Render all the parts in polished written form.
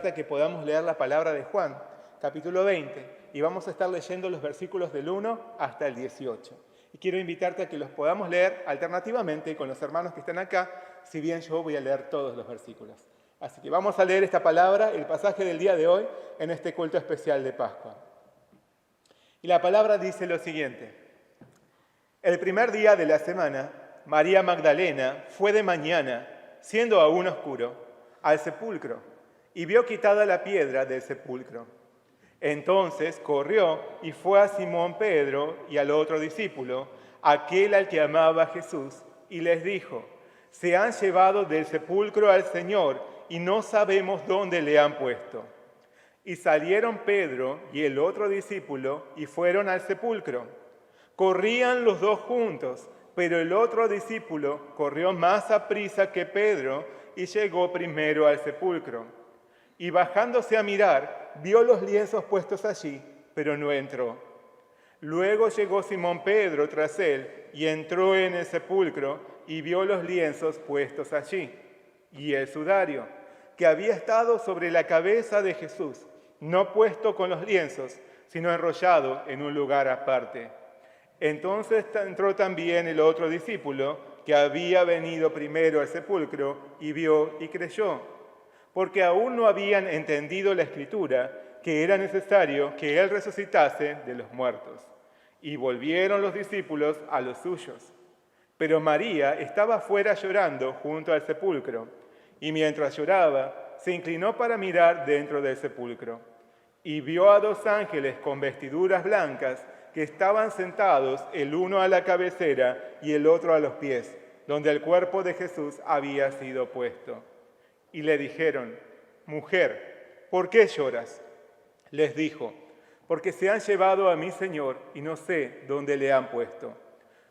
invitarte a que podamos leer la palabra de Juan, capítulo 20, y vamos a estar leyendo los versículos del 1 hasta el 18. Y quiero invitarte a que los podamos leer alternativamente con los hermanos que están acá, si bien yo voy a leer todos los versículos. Así que vamos a leer esta palabra, el pasaje del día de hoy, en este culto especial de Pascua. Y la palabra dice lo siguiente: el primer día de la semana, María Magdalena fue de mañana, siendo aún oscuro, al sepulcro, y vio quitada la piedra del sepulcro. Entonces corrió y fue a Simón Pedro y al otro discípulo, aquel al que amaba Jesús, y les dijo: se han llevado del sepulcro al Señor y no sabemos dónde le han puesto. Y salieron Pedro y el otro discípulo y fueron al sepulcro. Corrían los dos juntos, pero el otro discípulo corrió más aprisa que Pedro y llegó primero al sepulcro. Y bajándose a mirar, vio los lienzos puestos allí, pero no entró. Luego llegó Simón Pedro tras él y entró en el sepulcro y vio los lienzos puestos allí, y el sudario, que había estado sobre la cabeza de Jesús, no puesto con los lienzos, sino enrollado en un lugar aparte. Entonces entró también el otro discípulo, que había venido primero al sepulcro, y vio y creyó, porque aún no habían entendido la Escritura, que era necesario que él resucitase de los muertos. Y volvieron los discípulos a los suyos. Pero María estaba fuera llorando junto al sepulcro, y mientras lloraba, se inclinó para mirar dentro del sepulcro, y vio a dos ángeles con vestiduras blancas que estaban sentados, el uno a la cabecera y el otro a los pies, donde el cuerpo de Jesús había sido puesto. Y le dijeron: mujer, ¿por qué lloras? Les dijo: porque se han llevado a mi Señor y no sé dónde le han puesto.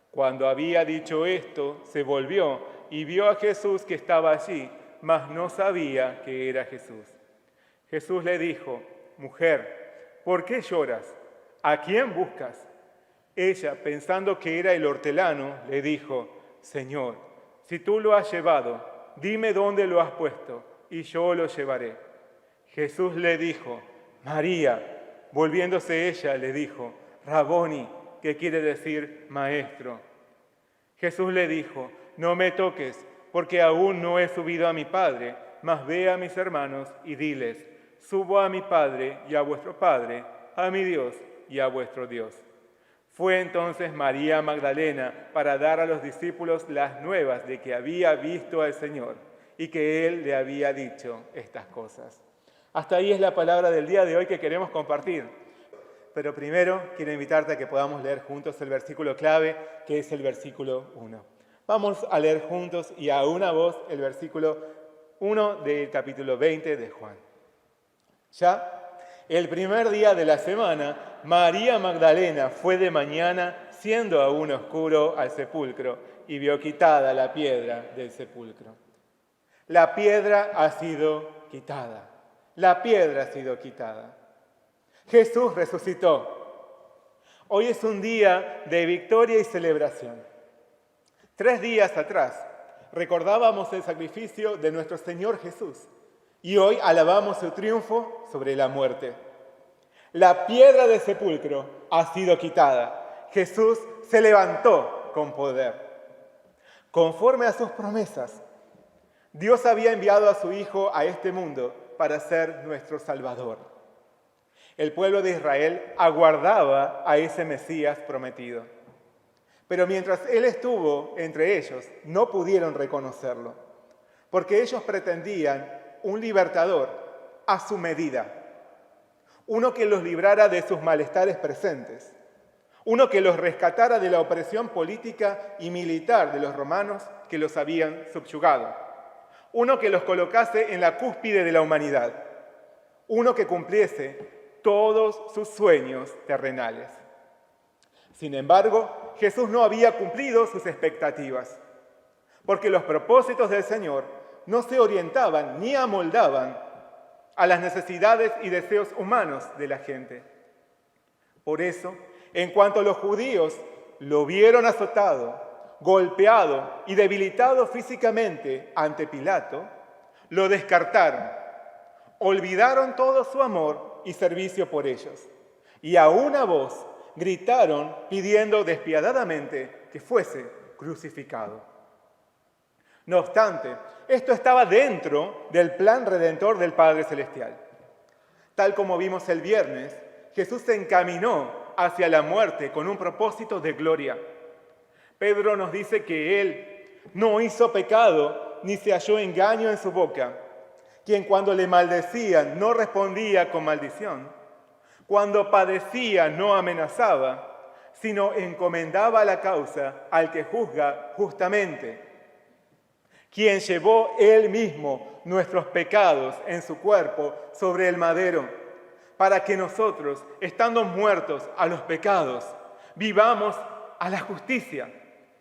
Cuando había dicho esto, se volvió y vio a Jesús que estaba allí, mas no sabía que era Jesús. Jesús le dijo: mujer, ¿por qué lloras? ¿A quién buscas? Ella, pensando que era el hortelano, le dijo: Señor, si tú lo has llevado, dime dónde lo has puesto, y yo lo llevaré. Jesús le dijo: María. Volviéndose ella, le dijo: Raboni, que quiere decir maestro. Jesús le dijo: no me toques, porque aún no he subido a mi Padre, mas ve a mis hermanos y diles: subo a mi Padre y a vuestro Padre, a mi Dios y a vuestro Dios. Fue entonces María Magdalena para dar a los discípulos las nuevas de que había visto al Señor y que Él le había dicho estas cosas. Hasta ahí es la palabra del día de hoy que queremos compartir. Pero primero quiero invitarte a que podamos leer juntos el versículo clave, que es el versículo 1. Vamos a leer juntos y a una voz el versículo 1 del capítulo 20 de Juan. Ya el primer día de la semana, María Magdalena fue de mañana, siendo aún oscuro, al sepulcro y vio quitada la piedra del sepulcro. La piedra ha sido quitada. La piedra ha sido quitada. Jesús resucitó. Hoy es un día de victoria y celebración. 3 días atrás recordábamos el sacrificio de nuestro Señor Jesús y hoy alabamos su triunfo sobre la muerte. La piedra del sepulcro ha sido quitada. Jesús se levantó con poder. Conforme a sus promesas, Dios había enviado a su Hijo a este mundo para ser nuestro Salvador. El pueblo de Israel aguardaba a ese Mesías prometido. Pero mientras Él estuvo entre ellos, no pudieron reconocerlo, porque ellos pretendían un libertador a su medida, uno que los librara de sus malestares presentes, uno que los rescatara de la opresión política y militar de los romanos que los habían subyugado, uno que los colocase en la cúspide de la humanidad, uno que cumpliese todos sus sueños terrenales. Sin embargo, Jesús no había cumplido sus expectativas, porque los propósitos del Señor no se orientaban ni amoldaban a las necesidades y deseos humanos de la gente. Por eso, en cuanto los judíos lo vieron azotado, golpeado y debilitado físicamente ante Pilato, lo descartaron, olvidaron todo su amor y servicio por ellos, y a una voz gritaron pidiendo despiadadamente que fuese crucificado. No obstante, esto estaba dentro del plan redentor del Padre Celestial. Tal como vimos el viernes, Jesús se encaminó hacia la muerte con un propósito de gloria. Pedro nos dice que Él no hizo pecado ni se halló engaño en su boca, quien cuando le maldecían no respondía con maldición, cuando padecía no amenazaba, sino encomendaba la causa al que juzga justamente, quien llevó Él mismo nuestros pecados en su cuerpo sobre el madero, para que nosotros, estando muertos a los pecados, vivamos a la justicia,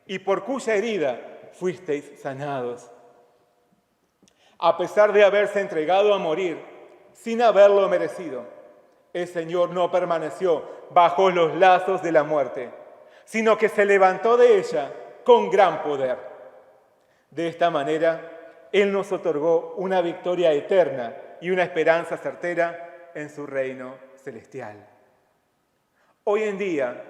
y por cuya herida fuisteis sanados. A pesar de haberse entregado a morir sin haberlo merecido, el Señor no permaneció bajo los lazos de la muerte, sino que se levantó de ella con gran poder. De esta manera, Él nos otorgó una victoria eterna y una esperanza certera en su reino celestial. Hoy en día,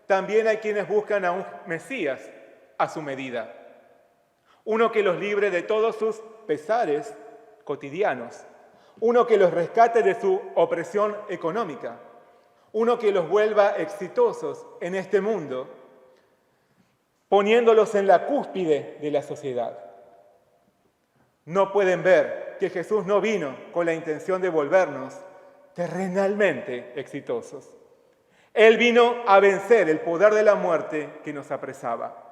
también hay quienes buscan a un Mesías a su medida, uno que los libre de todos sus pesares cotidianos, uno que los rescate de su opresión económica, uno que los vuelva exitosos en este mundo, poniéndolos en la cúspide de la sociedad. No pueden ver que Jesús no vino con la intención de volvernos terrenalmente exitosos. Él vino a vencer el poder de la muerte que nos apresaba.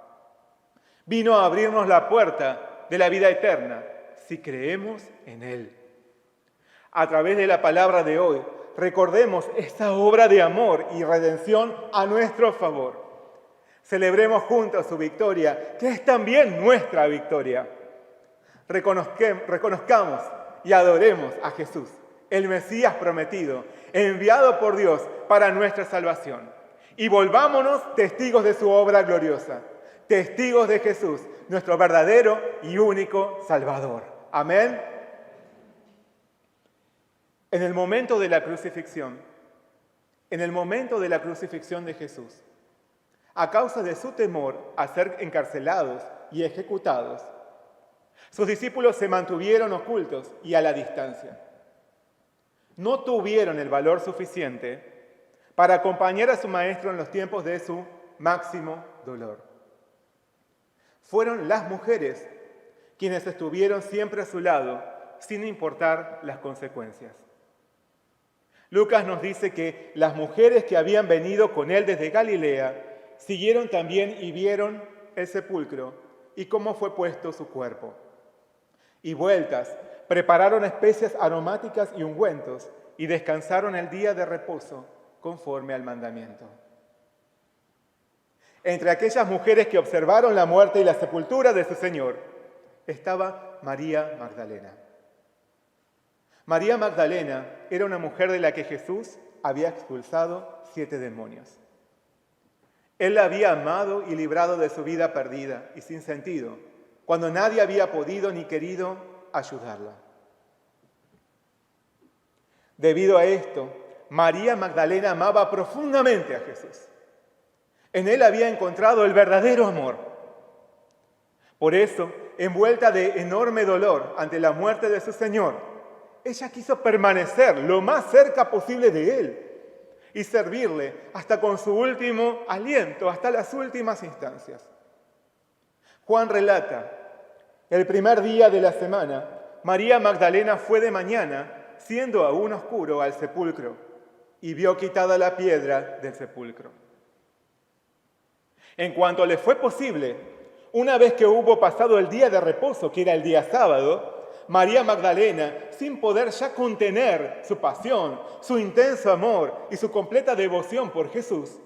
Vino a abrirnos la puerta de la vida eterna si creemos en Él. A través de la palabra de hoy, recordemos esta obra de amor y redención a nuestro favor. Celebremos juntos su victoria, que es también nuestra victoria. Reconozcamos y adoremos a Jesús, el Mesías prometido, enviado por Dios para nuestra salvación. Y volvámonos testigos de su obra gloriosa, testigos de Jesús, nuestro verdadero y único Salvador. Amén. En el momento de la crucifixión de Jesús, a causa de su temor a ser encarcelados y ejecutados, sus discípulos se mantuvieron ocultos y a la distancia. No tuvieron el valor suficiente para acompañar a su maestro en los tiempos de su máximo dolor. Fueron las mujeres quienes estuvieron siempre a su lado, sin importar las consecuencias. Lucas nos dice que las mujeres que habían venido con él desde Galilea siguieron también y vieron el sepulcro y cómo fue puesto su cuerpo. Y vueltas, prepararon especias aromáticas y ungüentos y descansaron el día de reposo conforme al mandamiento. Entre aquellas mujeres que observaron la muerte y la sepultura de su Señor estaba María Magdalena. María Magdalena era una mujer de la que Jesús había expulsado 7 demonios. Él la había amado y librado de su vida perdida y sin sentido, cuando nadie había podido ni querido ayudarla. Debido a esto, María Magdalena amaba profundamente a Jesús. En él había encontrado el verdadero amor. Por eso, envuelta de enorme dolor ante la muerte de su Señor, ella quiso permanecer lo más cerca posible de él y servirle hasta con su último aliento, hasta las últimas instancias. Juan relata, el primer día de la semana, María Magdalena fue de mañana, siendo aún oscuro, al sepulcro y vio quitada la piedra del sepulcro. En cuanto le fue posible, una vez que hubo pasado el día de reposo, que era el día sábado, María Magdalena, sin poder ya contener su pasión, su intenso amor y su completa devoción por Jesús,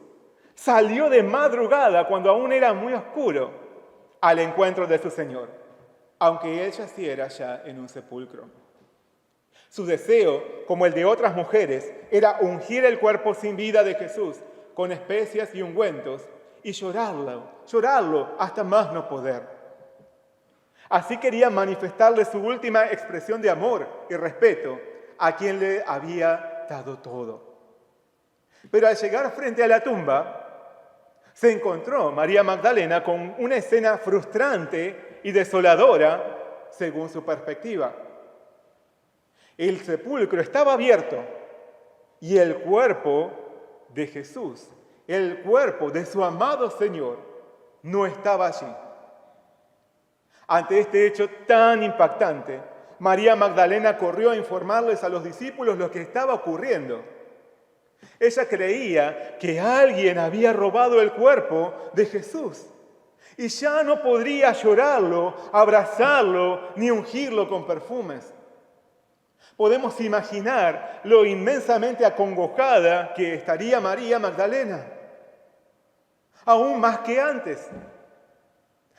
salió de madrugada, cuando aún era muy oscuro, al encuentro de su Señor, aunque ella yaciera ya en un sepulcro. Su deseo, como el de otras mujeres, era ungir el cuerpo sin vida de Jesús con especias y ungüentos y llorarlo hasta más no poder. Así quería manifestarle su última expresión de amor y respeto a quien le había dado todo. Pero al llegar frente a la tumba, se encontró María Magdalena con una escena frustrante y desoladora según su perspectiva. El sepulcro estaba abierto y el cuerpo de Jesús, el cuerpo de su amado Señor, no estaba allí. Ante este hecho tan impactante, María Magdalena corrió a informarles a los discípulos lo que estaba ocurriendo. Ella creía que alguien había robado el cuerpo de Jesús y ya no podría llorarlo, abrazarlo ni ungirlo con perfumes. Podemos imaginar lo inmensamente acongojada que estaría María Magdalena, aún más que antes.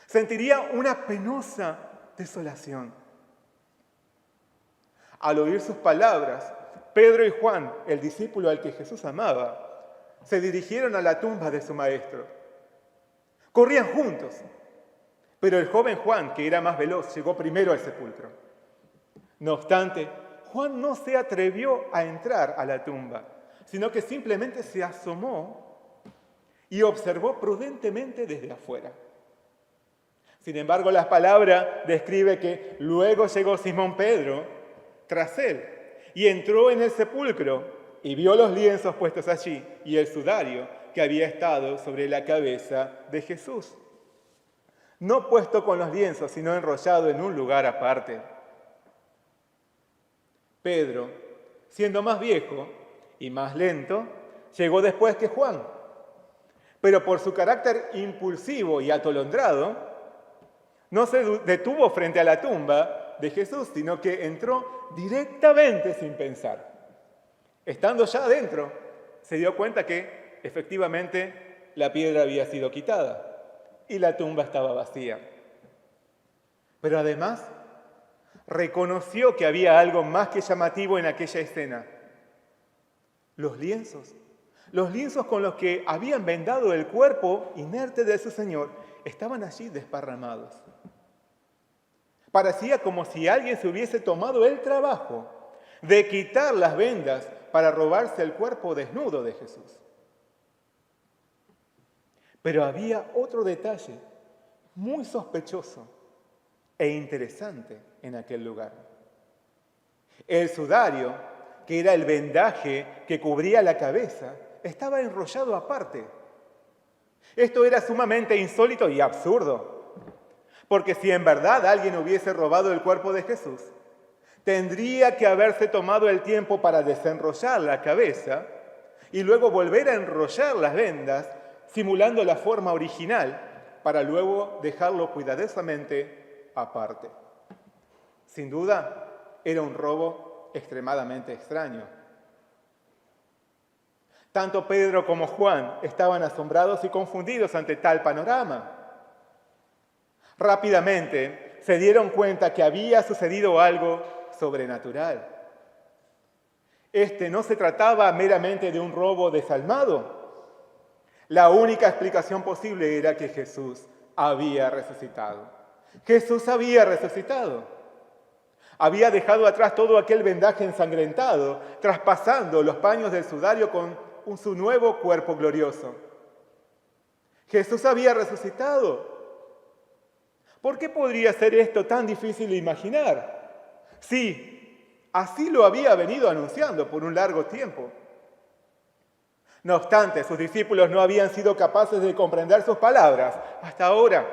Sentiría una penosa desolación. Al oír sus palabras, Pedro y Juan, el discípulo al que Jesús amaba, se dirigieron a la tumba de su maestro. Corrían juntos, pero el joven Juan, que era más veloz, llegó primero al sepulcro. No obstante, Juan no se atrevió a entrar a la tumba, sino que simplemente se asomó y observó prudentemente desde afuera. Sin embargo, la palabra describe que luego llegó Simón Pedro tras él y entró en el sepulcro y vio los lienzos puestos allí y el sudario que había estado sobre la cabeza de Jesús, no puesto con los lienzos, sino enrollado en un lugar aparte. Pedro, siendo más viejo y más lento, llegó después que Juan, pero por su carácter impulsivo y atolondrado, no se detuvo frente a la tumba de Jesús, sino que entró directamente sin pensar. Estando ya adentro, se dio cuenta que efectivamente la piedra había sido quitada y la tumba estaba vacía. Pero además, reconoció que había algo más que llamativo en aquella escena. Los lienzos con los que habían vendado el cuerpo inerte de su Señor, estaban allí desparramados. Parecía como si alguien se hubiese tomado el trabajo de quitar las vendas para robarse el cuerpo desnudo de Jesús. Pero había otro detalle muy sospechoso e interesante en aquel lugar. El sudario, que era el vendaje que cubría la cabeza, estaba enrollado aparte. Esto era sumamente insólito y absurdo, porque si en verdad alguien hubiese robado el cuerpo de Jesús, tendría que haberse tomado el tiempo para desenrollar la cabeza y luego volver a enrollar las vendas, simulando la forma original, para luego dejarlo cuidadosamente aparte. Sin duda, era un robo extremadamente extraño. Tanto Pedro como Juan estaban asombrados y confundidos ante tal panorama. Rápidamente se dieron cuenta que había sucedido algo sobrenatural. No se trataba meramente de un robo desalmado. La única explicación posible era que Jesús había resucitado. Jesús había resucitado. Había dejado atrás todo aquel vendaje ensangrentado, traspasando los paños del sudario con su nuevo cuerpo glorioso. Jesús había resucitado. ¿Por qué podría ser esto tan difícil de imaginar? Sí, así lo había venido anunciando por un largo tiempo. No obstante, sus discípulos no habían sido capaces de comprender sus palabras hasta ahora.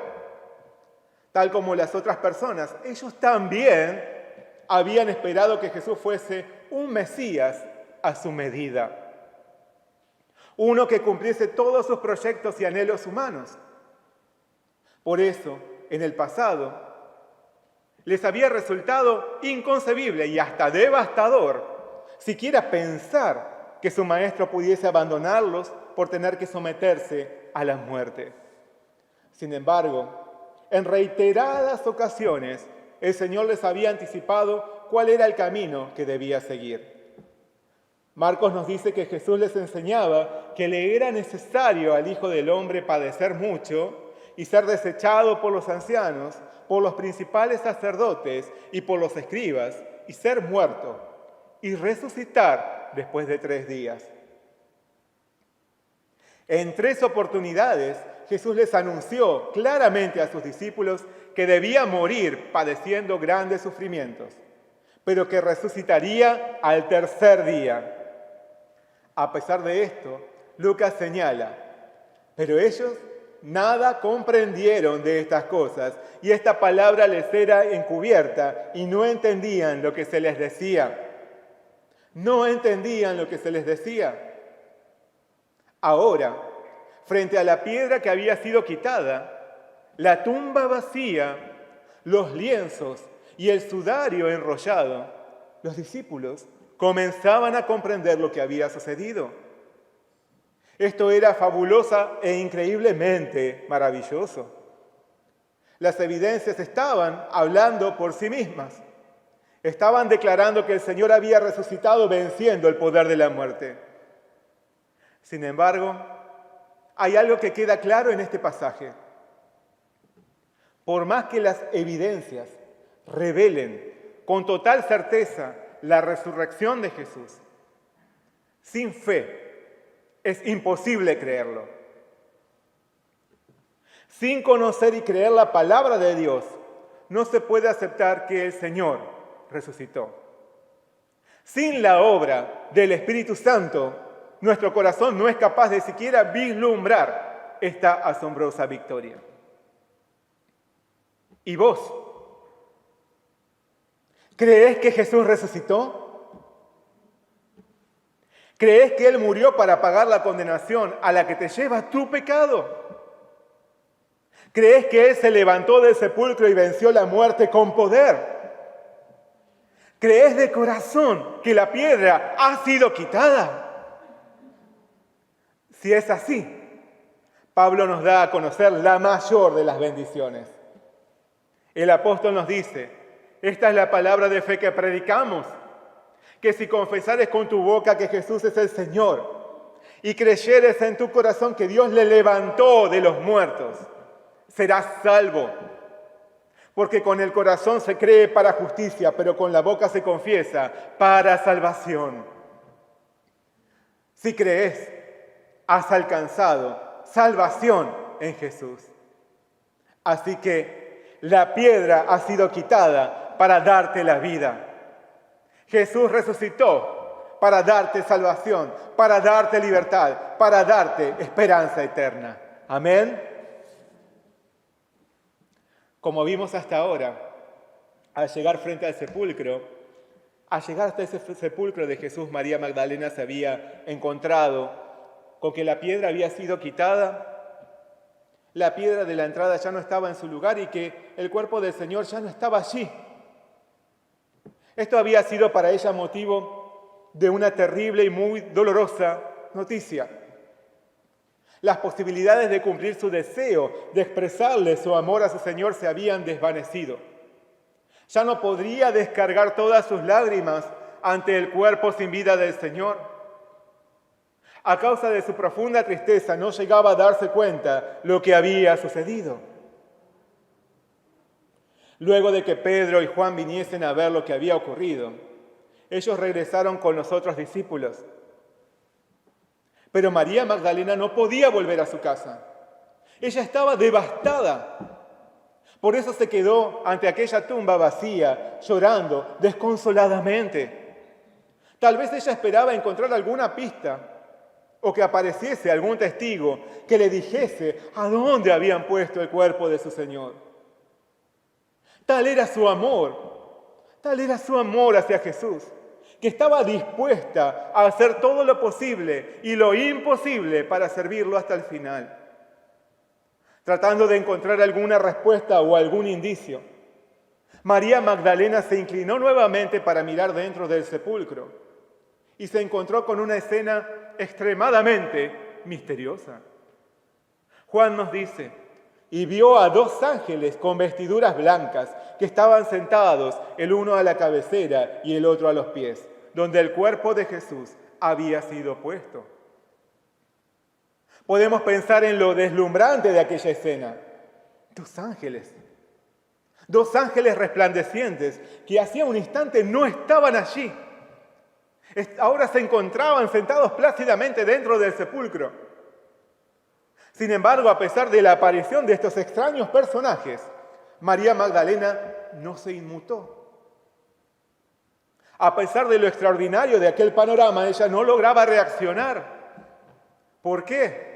Tal como las otras personas, ellos también habían esperado que Jesús fuese un Mesías a su medida. Uno que cumpliese todos sus proyectos y anhelos humanos. Por eso, en el pasado, les había resultado inconcebible y hasta devastador siquiera pensar que su maestro pudiese abandonarlos por tener que someterse a la muerte. Sin embargo, en reiteradas ocasiones, el Señor les había anticipado cuál era el camino que debía seguir. Marcos nos dice que Jesús les enseñaba que le era necesario al Hijo del Hombre padecer mucho y ser desechado por los ancianos, por los principales sacerdotes y por los escribas, y ser muerto, y resucitar después de 3 días. En 3 oportunidades, Jesús les anunció claramente a sus discípulos que debía morir padeciendo grandes sufrimientos, pero que resucitaría al 3er día. A pesar de esto, Lucas señala, pero ellos nada comprendieron de estas cosas, y esta palabra les era encubierta y no entendían lo que se les decía. No entendían lo que se les decía. Ahora, frente a la piedra que había sido quitada, la tumba vacía, los lienzos y el sudario enrollado, los discípulos comenzaban a comprender lo que había sucedido. Esto era fabulosa e increíblemente maravilloso. Las evidencias estaban hablando por sí mismas. Estaban declarando que el Señor había resucitado venciendo el poder de la muerte. Sin embargo, hay algo que queda claro en este pasaje. Por más que las evidencias revelen con total certeza la resurrección de Jesús, sin fe es imposible creerlo. Sin conocer y creer la palabra de Dios, no se puede aceptar que el Señor resucitó. Sin la obra del Espíritu Santo, nuestro corazón no es capaz de siquiera vislumbrar esta asombrosa victoria. ¿Y vos? ¿Crees que Jesús resucitó? ¿Crees que Él murió para pagar la condenación a la que te lleva tu pecado? ¿Crees que Él se levantó del sepulcro y venció la muerte con poder? ¿Crees de corazón que la piedra ha sido quitada? Si es así, Pablo nos da a conocer la mayor de las bendiciones. El apóstol nos dice, esta es la palabra de fe que predicamos, que si confesares con tu boca que Jesús es el Señor y creyeres en tu corazón que Dios le levantó de los muertos, serás salvo. Porque con el corazón se cree para justicia, pero con la boca se confiesa para salvación. Si crees, has alcanzado salvación en Jesús. Así que la piedra ha sido quitada para darte la vida. Jesús resucitó para darte salvación, para darte libertad, para darte esperanza eterna. Amén. Como vimos hasta ahora, al llegar frente al sepulcro, al llegar hasta ese sepulcro de Jesús, María Magdalena se había encontrado con que la piedra había sido quitada, la piedra de la entrada ya no estaba en su lugar y que el cuerpo del Señor ya no estaba allí. Esto había sido para ella motivo de una terrible y muy dolorosa noticia. Las posibilidades de cumplir su deseo, de expresarle su amor a su Señor, se habían desvanecido. Ya no podría descargar todas sus lágrimas ante el cuerpo sin vida del Señor. A causa de su profunda tristeza, no llegaba a darse cuenta lo que había sucedido. Luego de que Pedro y Juan viniesen a ver lo que había ocurrido, ellos regresaron con los otros discípulos. Pero María Magdalena no podía volver a su casa. Ella estaba devastada. Por eso se quedó ante aquella tumba vacía, llorando desconsoladamente. Tal vez ella esperaba encontrar alguna pista o que apareciese algún testigo que le dijese a dónde habían puesto el cuerpo de su Señor. Tal era su amor hacia Jesús, que estaba dispuesta a hacer todo lo posible y lo imposible para servirlo hasta el final, tratando de encontrar alguna respuesta o algún indicio. María Magdalena se inclinó nuevamente para mirar dentro del sepulcro y se encontró con una escena extremadamente misteriosa. Juan nos dice, y vio a 2 ángeles con vestiduras blancas que estaban sentados, el uno a la cabecera y el otro a los pies, donde el cuerpo de Jesús había sido puesto. Podemos pensar en lo deslumbrante de aquella escena. 2 ángeles. 2 ángeles resplandecientes que hacía un instante no estaban allí. Ahora se encontraban sentados plácidamente dentro del sepulcro. Sin embargo, a pesar de la aparición de estos extraños personajes, María Magdalena no se inmutó. A pesar de lo extraordinario de aquel panorama, ella no lograba reaccionar. ¿Por qué?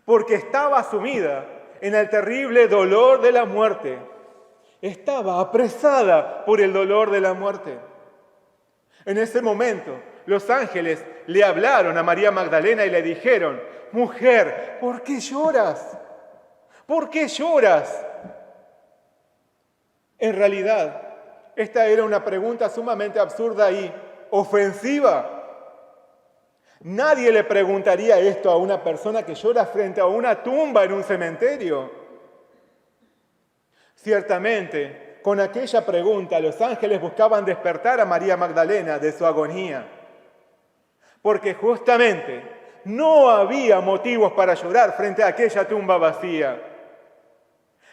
Porque estaba sumida en el terrible dolor de la muerte. Estaba apresada por el dolor de la muerte. En ese momento, los ángeles le hablaron a María Magdalena y le dijeron: mujer, ¿por qué lloras? ¿Por qué lloras? En realidad, esta era una pregunta sumamente absurda y ofensiva. Nadie le preguntaría esto a una persona que llora frente a una tumba en un cementerio. Ciertamente, con aquella pregunta, los ángeles buscaban despertar a María Magdalena de su agonía. Porque justamente no había motivos para llorar frente a aquella tumba vacía.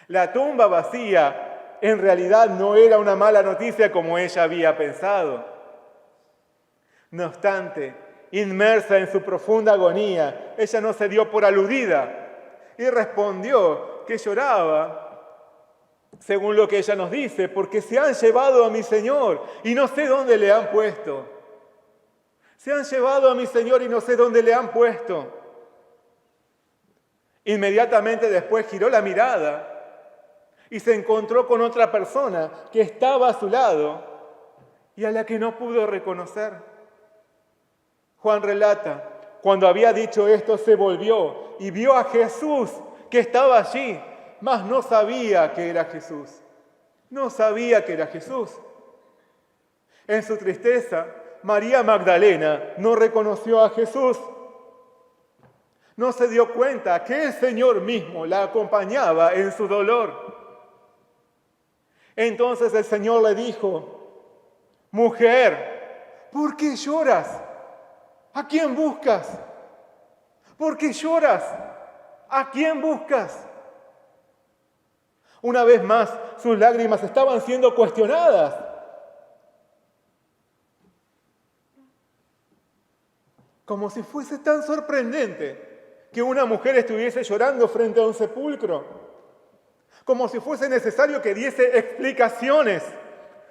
La tumba vacía en realidad no era una mala noticia como ella había pensado. No obstante, inmersa en su profunda agonía, ella no se dio por aludida y respondió que lloraba, según lo que ella nos dice, porque se han llevado a mi Señor y no sé dónde le han puesto. Se han llevado a mi Señor y no sé dónde le han puesto. Inmediatamente después giró la mirada y se encontró con otra persona que estaba a su lado y a la que no pudo reconocer. Juan relata, cuando había dicho esto se volvió y vio a Jesús que estaba allí, mas no sabía que era Jesús. No sabía que era Jesús. En su tristeza, María Magdalena no reconoció a Jesús. No se dio cuenta que el Señor mismo la acompañaba en su dolor. Entonces el Señor le dijo: mujer, ¿por qué lloras? ¿A quién buscas? ¿Por qué lloras? ¿A quién buscas? Una vez más, sus lágrimas estaban siendo cuestionadas. Como si fuese tan sorprendente que una mujer estuviese llorando frente a un sepulcro. Como si fuese necesario que diese explicaciones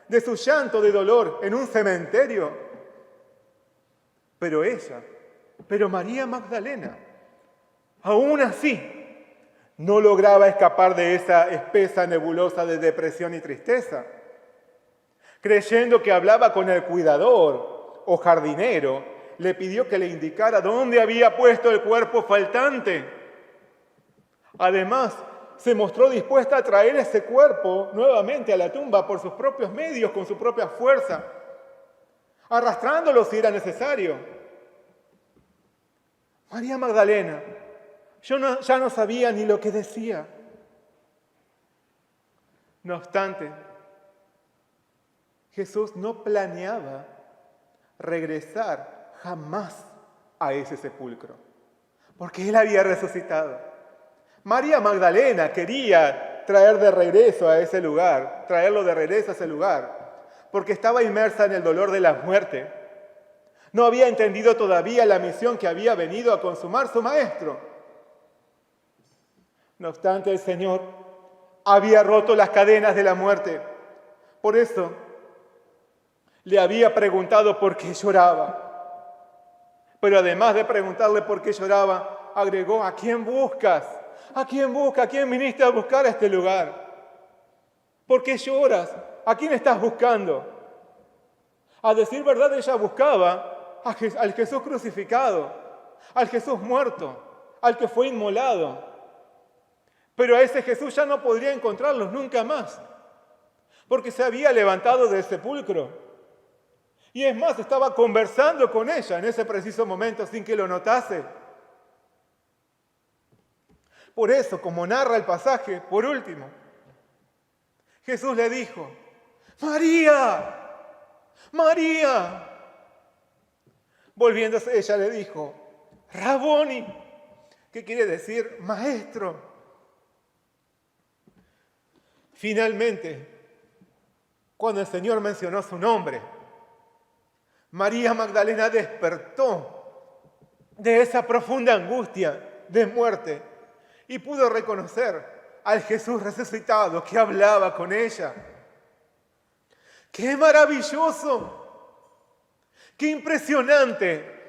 de su llanto de dolor en un cementerio. Pero María Magdalena, aún así, no lograba escapar de esa espesa nebulosa de depresión y tristeza. Creyendo que hablaba con el cuidador o jardinero, le pidió que le indicara dónde había puesto el cuerpo faltante. Además, se mostró dispuesta a traer ese cuerpo nuevamente a la tumba por sus propios medios, con su propia fuerza, arrastrándolo si era necesario. María Magdalena ya no sabía ni lo que decía. No obstante, Jesús no planeaba regresar jamás a ese sepulcro, porque Él había resucitado. María Magdalena quería traerlo de regreso a ese lugar, porque estaba inmersa en el dolor de la muerte. No había entendido todavía la misión que había venido a consumar su Maestro. No obstante, el Señor había roto las cadenas de la muerte. Por eso, le había preguntado por qué lloraba. Pero además de preguntarle por qué lloraba, agregó: ¿a quién buscas? ¿A quién buscas? ¿A quién viniste a buscar a este lugar? ¿Por qué lloras? ¿A quién estás buscando? A decir verdad, ella buscaba al Jesús crucificado, al Jesús muerto, al que fue inmolado. Pero a ese Jesús ya no podría encontrarlos nunca más, porque se había levantado del sepulcro. Y es más, estaba conversando con ella en ese preciso momento sin que lo notase. Por eso, como narra el pasaje, por último, Jesús le dijo: ¡María! ¡María! Volviéndose, ella le dijo: ¡Raboni! ¿Qué quiere decir maestro? Finalmente, cuando el Señor mencionó su nombre, María Magdalena despertó de esa profunda angustia de muerte y pudo reconocer al Jesús resucitado que hablaba con ella. ¡Qué maravilloso! ¡Qué impresionante!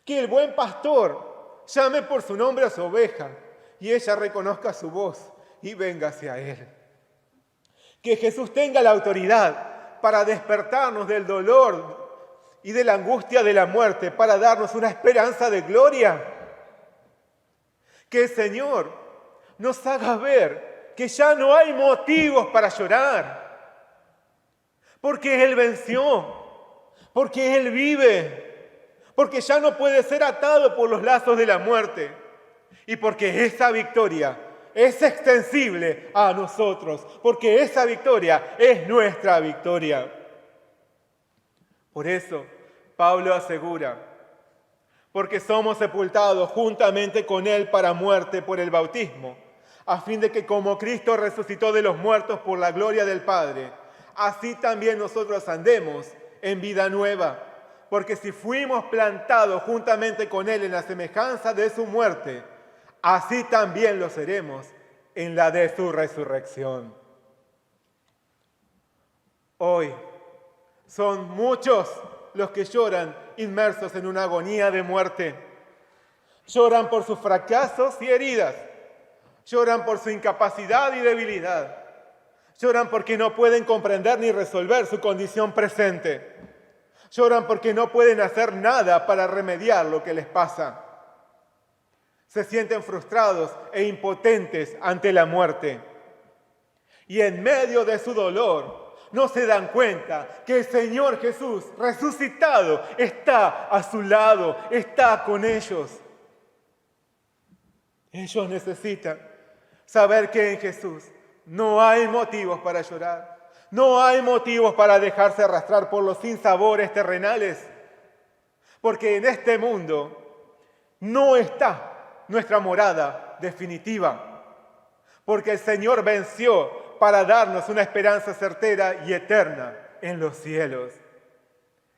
Que el buen pastor llame por su nombre a su oveja y ella reconozca su voz y venga hacia él. Que Jesús tenga la autoridad para despertarnos del dolor y de la angustia de la muerte, para darnos una esperanza de gloria. Que el Señor nos haga ver que ya no hay motivos para llorar, porque Él venció, porque Él vive, porque ya no puede ser atado por los lazos de la muerte y porque esa victoria es extensible a nosotros, porque esa victoria es nuestra victoria. Por eso, Pablo asegura, porque somos sepultados juntamente con Él para muerte por el bautismo, a fin de que como Cristo resucitó de los muertos por la gloria del Padre, así también nosotros andemos en vida nueva. Porque si fuimos plantados juntamente con Él en la semejanza de su muerte, así también lo seremos en la de su resurrección. Hoy son muchos los que lloran inmersos en una agonía de muerte. Lloran por sus fracasos y heridas. Lloran por su incapacidad y debilidad. Lloran porque no pueden comprender ni resolver su condición presente. Lloran porque no pueden hacer nada para remediar lo que les pasa. Se sienten frustrados e impotentes ante la muerte. Y en medio de su dolor, no se dan cuenta que el Señor Jesús resucitado está a su lado, está con ellos. Ellos necesitan saber que en Jesús no hay motivos para llorar, no hay motivos para dejarse arrastrar por los sinsabores terrenales, porque en este mundo no está nuestra morada definitiva, porque el Señor venció para darnos una esperanza certera y eterna en los cielos.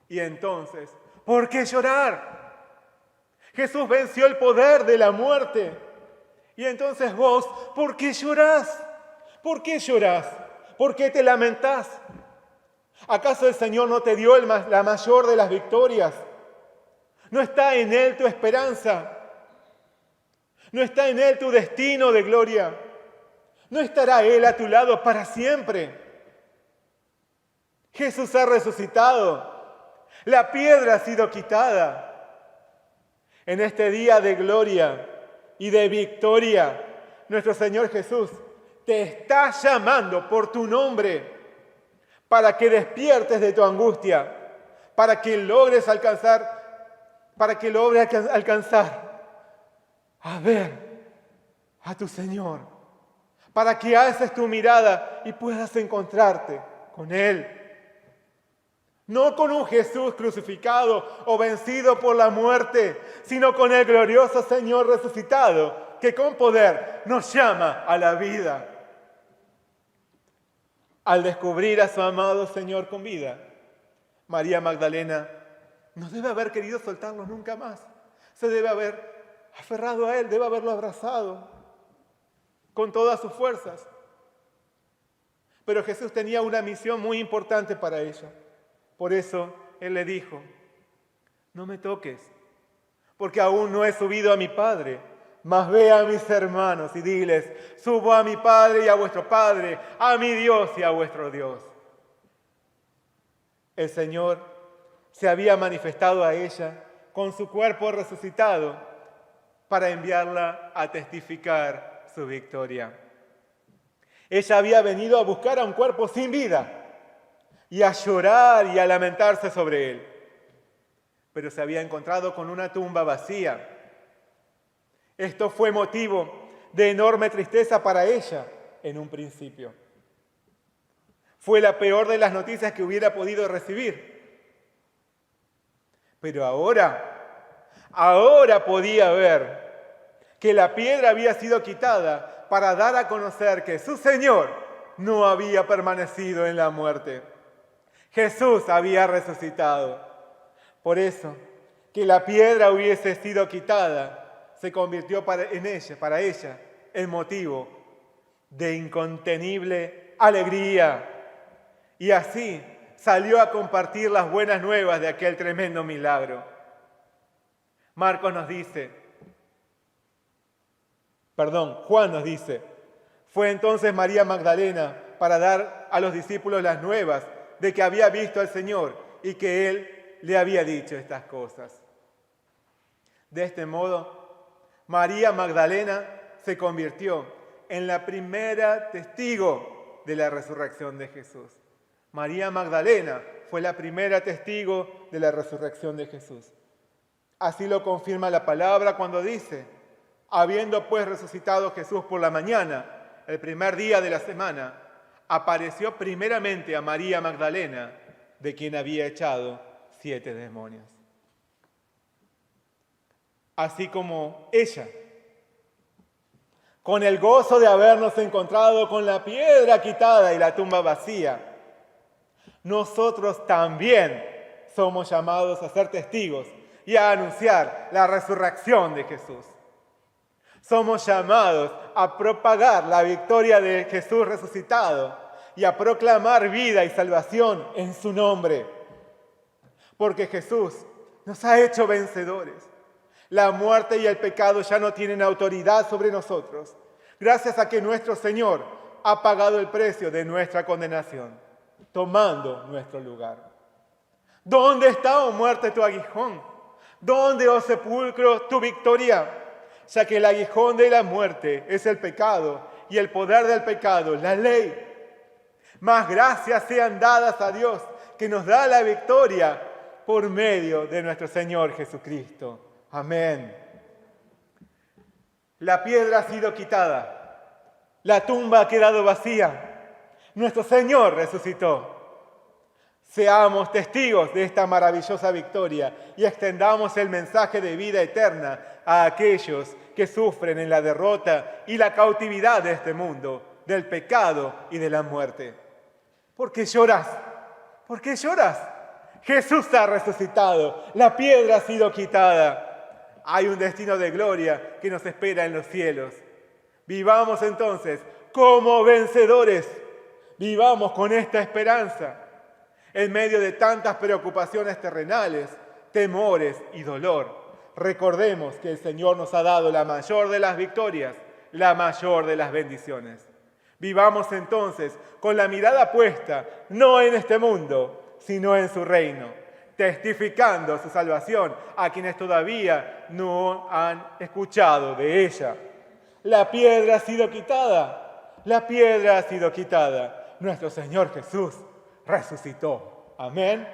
Y entonces, ¿por qué llorar? Jesús venció el poder de la muerte. Y entonces vos, ¿por qué llorás? ¿Por qué llorás? ¿Por qué te lamentás? ¿Acaso el Señor no te dio la mayor de las victorias? ¿No está en Él tu esperanza? ¿No está en Él tu destino de gloria? ¿No estará Él a tu lado para siempre? Jesús ha resucitado. La piedra ha sido quitada. En este día de gloria y de victoria, nuestro Señor Jesús te está llamando por tu nombre para que despiertes de tu angustia, para que logres alcanzar a ver a tu Señor, para que alces tu mirada y puedas encontrarte con Él. No con un Jesús crucificado o vencido por la muerte, sino con el glorioso Señor resucitado, que con poder nos llama a la vida. Al descubrir a su amado Señor con vida, María Magdalena no debe haber querido soltarlo nunca más. Se debe haber aferrado a Él, debe haberlo abrazado con todas sus fuerzas. Pero Jesús tenía una misión muy importante para ella. Por eso Él le dijo, no me toques, porque aún no he subido a mi Padre, mas ve a mis hermanos y diles, subo a mi Padre y a vuestro Padre, a mi Dios y a vuestro Dios. El Señor se había manifestado a ella con su cuerpo resucitado para enviarla a testificar su victoria. Ella había venido a buscar a un cuerpo sin vida y a llorar y a lamentarse sobre él. Pero se había encontrado con una tumba vacía. Esto fue motivo de enorme tristeza para ella en un principio. Fue la peor de las noticias que hubiera podido recibir. Pero ahora podía ver que la piedra había sido quitada para dar a conocer que su Señor no había permanecido en la muerte. Jesús había resucitado. Por eso, que la piedra hubiese sido quitada, se convirtió para ella, el motivo de incontenible alegría. Y así salió a compartir las buenas nuevas de aquel tremendo milagro. Juan nos dice, fue entonces María Magdalena para dar a los discípulos las nuevas de que había visto al Señor y que Él le había dicho estas cosas. De este modo, María Magdalena se convirtió en la primera testigo de la resurrección de Jesús. María Magdalena fue la primera testigo de la resurrección de Jesús. Así lo confirma la palabra cuando dice, habiendo pues resucitado Jesús por la mañana, el primer día de la semana, apareció primeramente a María Magdalena, de quien había echado 7 demonios. Así como ella, con el gozo de habernos encontrado con la piedra quitada y la tumba vacía, nosotros también somos llamados a ser testigos y a anunciar la resurrección de Jesús. Somos llamados a propagar la victoria de Jesús resucitado y a proclamar vida y salvación en su nombre. Porque Jesús nos ha hecho vencedores. La muerte y el pecado ya no tienen autoridad sobre nosotros, gracias a que nuestro Señor ha pagado el precio de nuestra condenación, tomando nuestro lugar. ¿Dónde está, oh muerte, tu aguijón? ¿Dónde, oh sepulcro, tu victoria? Ya que el aguijón de la muerte es el pecado y el poder del pecado, la ley. Mas gracias sean dadas a Dios, que nos da la victoria por medio de nuestro Señor Jesucristo. Amén. La piedra ha sido quitada, la tumba ha quedado vacía, nuestro Señor resucitó. Seamos testigos de esta maravillosa victoria y extendamos el mensaje de vida eterna a aquellos que sufren en la derrota y la cautividad de este mundo, del pecado y de la muerte. ¿Por qué lloras? ¿Por qué lloras? Jesús ha resucitado, la piedra ha sido quitada. Hay un destino de gloria que nos espera en los cielos. Vivamos entonces como vencedores. Vivamos con esta esperanza. En medio de tantas preocupaciones terrenales, temores y dolor, recordemos que el Señor nos ha dado la mayor de las victorias, la mayor de las bendiciones. Vivamos entonces con la mirada puesta, no en este mundo, sino en su reino, testificando su salvación a quienes todavía no han escuchado de ella. La piedra ha sido quitada, la piedra ha sido quitada. Nuestro Señor Jesús resucitó. Amén.